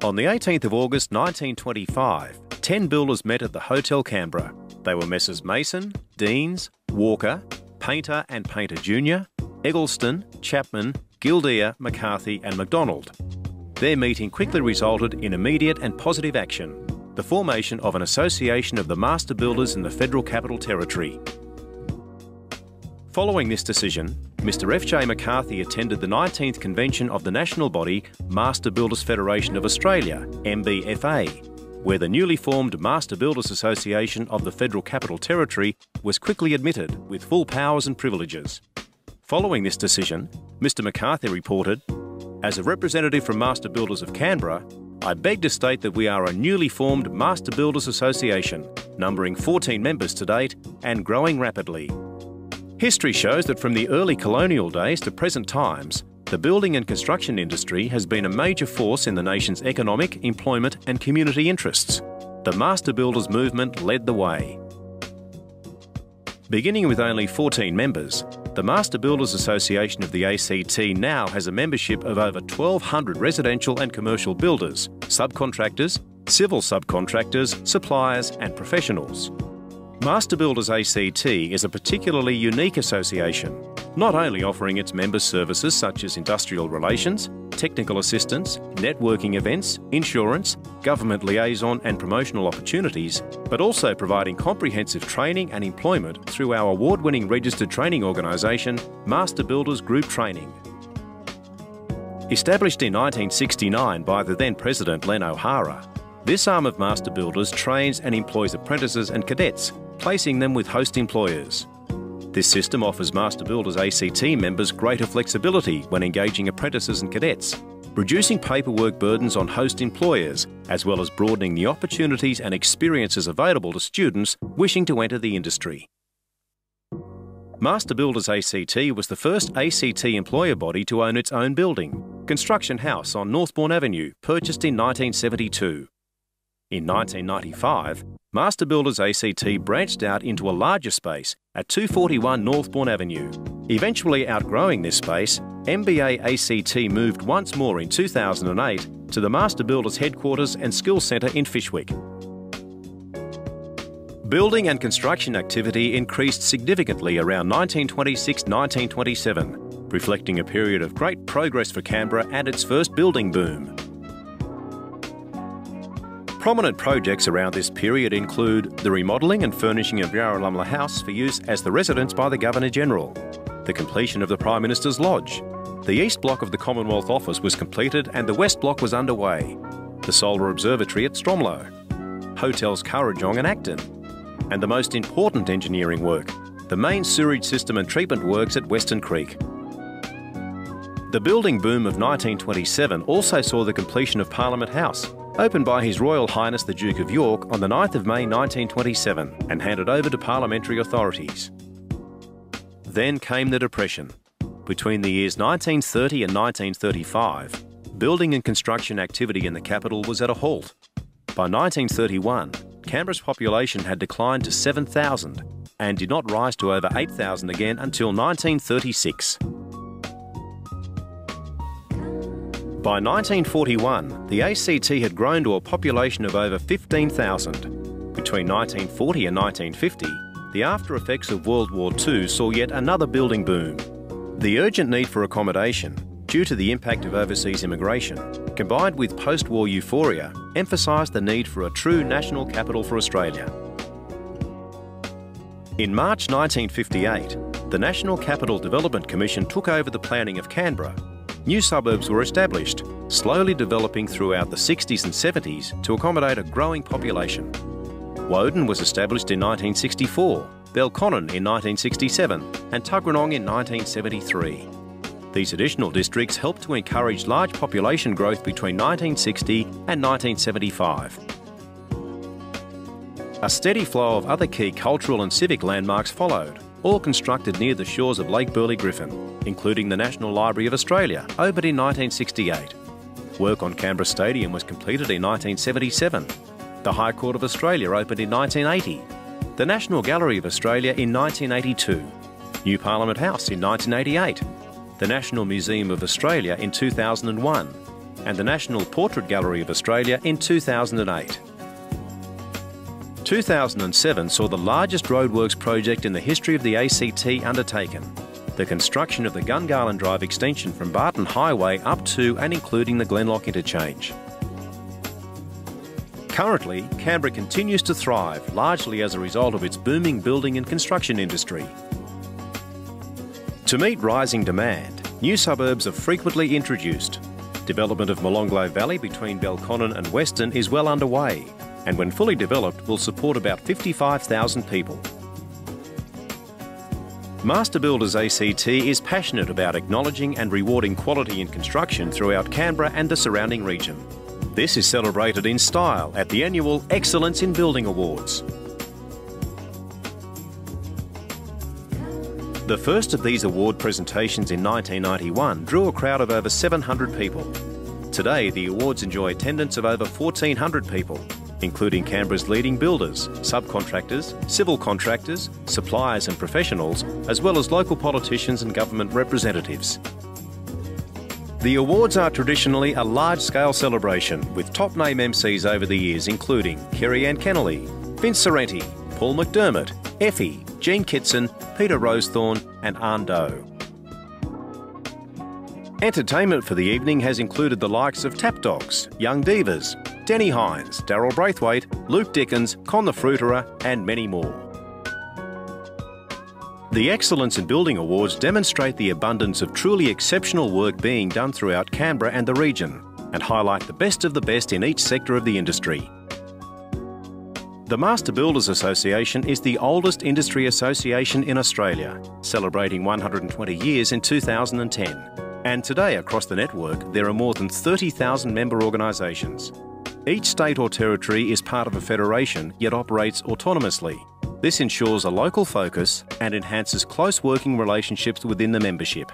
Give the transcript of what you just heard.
On the 18th of August 1925, 10 builders met at the Hotel Canberra. They were Messrs Mason, Deans, Walker, Painter and Painter Jr., Eggleston, Chapman, Gildea, McCarthy and McDonald. Their meeting quickly resulted in immediate and positive action, the formation of an association of the master builders in the Federal Capital Territory. Following this decision, Mr F.J. McCarthy attended the 19th Convention of the national body Master Builders Federation of Australia, MBFA, where the newly formed Master Builders Association of the Federal Capital Territory was quickly admitted with full powers and privileges. Following this decision, Mr McCarthy reported, "As a representative from Master Builders of Canberra, I beg to state that we are a newly formed Master Builders Association, numbering 14 members to date and growing rapidly. History shows that from the early colonial days to present times, the building and construction industry has been a major force in the nation's economic, employment and community interests. The Master Builders movement led the way." Beginning with only 14 members, the Master Builders Association of the ACT now has a membership of over 1,200 residential and commercial builders, subcontractors, civil subcontractors, suppliers and professionals. Master Builders ACT is a particularly unique association, not only offering its members services such as industrial relations, technical assistance, networking events, insurance, government liaison and promotional opportunities, but also providing comprehensive training and employment through our award-winning registered training organisation, Master Builders Group Training. Established in 1969 by the then President Len O'Hara, this arm of Master Builders trains and employs apprentices and cadets, placing them with host employers. This system offers Master Builders ACT members greater flexibility when engaging apprentices and cadets, reducing paperwork burdens on host employers, as well as broadening the opportunities and experiences available to students wishing to enter the industry. Master Builders ACT was the first ACT employer body to own its own building, Construction House on Northbourne Avenue, purchased in 1972. In 1995, Master Builders ACT branched out into a larger space at 241 Northbourne Avenue. Eventually outgrowing this space, MBA ACT moved once more in 2008 to the Master Builders Headquarters and Skills Centre in Fyshwick. Building and construction activity increased significantly around 1926-1927, reflecting a period of great progress for Canberra and its first building boom. Prominent projects around this period include the remodelling and furnishing of Yarralumla House for use as the residence by the Governor-General, the completion of the Prime Minister's Lodge, the east block of the Commonwealth Office was completed and the west block was underway, the Solar Observatory at Stromlo, Hotels Kurrajong and Acton, and the most important engineering work, the main sewerage system and treatment works at Western Creek. The building boom of 1927 also saw the completion of Parliament House, opened by His Royal Highness the Duke of York on the 9th of May 1927 and handed over to parliamentary authorities. Then came the Depression. Between the years 1930 and 1935, building and construction activity in the capital was at a halt. By 1931, Canberra's population had declined to 7,000 and did not rise to over 8,000 again until 1936. By 1941, the ACT had grown to a population of over 15,000. Between 1940 and 1950, the after effects of World War II saw yet another building boom. The urgent need for accommodation, due to the impact of overseas immigration, combined with post-war euphoria, emphasised the need for a true national capital for Australia. In March 1958, the National Capital Development Commission took over the planning of Canberra. New suburbs were established, slowly developing throughout the 60s and 70s to accommodate a growing population. Woden was established in 1964, Belconnen in 1967 and Tuggeranong in 1973. These additional districts helped to encourage large population growth between 1960 and 1975. A steady flow of other key cultural and civic landmarks followed, all constructed near the shores of Lake Burley Griffin, including the National Library of Australia, opened in 1968. Work on Canberra Stadium was completed in 1977. The High Court of Australia opened in 1980. The National Gallery of Australia in 1982. New Parliament House in 1988. The National Museum of Australia in 2001. and the National Portrait Gallery of Australia in 2008. 2007 saw the largest roadworks project in the history of the ACT undertaken, the construction of the Gungahlin Drive extension from Barton Highway up to and including the Glenlock interchange. Currently, Canberra continues to thrive, largely as a result of its booming building and construction industry. To meet rising demand, new suburbs are frequently introduced. Development of Molonglo Valley between Belconnen and Weston is well underway, and when fully developed will support about 55,000 people. Master Builders ACT is passionate about acknowledging and rewarding quality in construction throughout Canberra and the surrounding region. This is celebrated in style at the annual Excellence in Building Awards. The first of these award presentations in 1991 drew a crowd of over 700 people. Today, the awards enjoy attendance of over 1,400 people, including Canberra's leading builders, subcontractors, civil contractors, suppliers and professionals, as well as local politicians and government representatives. The awards are traditionally a large-scale celebration with top-name MCs over the years including Kerry-Ann Kennelly, Vince Sorrenti, Paul McDermott, Effie, Jean Kitson, Peter Rosethorn and Anh Do. Entertainment for the evening has included the likes of Tap Dogs, Young Divas, Denny Hines, Daryl Braithwaite, Luke Dickens, Con the Fruiterer and many more. The Excellence in Building Awards demonstrate the abundance of truly exceptional work being done throughout Canberra and the region and highlight the best of the best in each sector of the industry. The Master Builders Association is the oldest industry association in Australia, celebrating 120 years in 2010. And today across the network there are more than 30,000 member organisations. Each state or territory is part of a federation yet operates autonomously. This ensures a local focus and enhances close working relationships within the membership.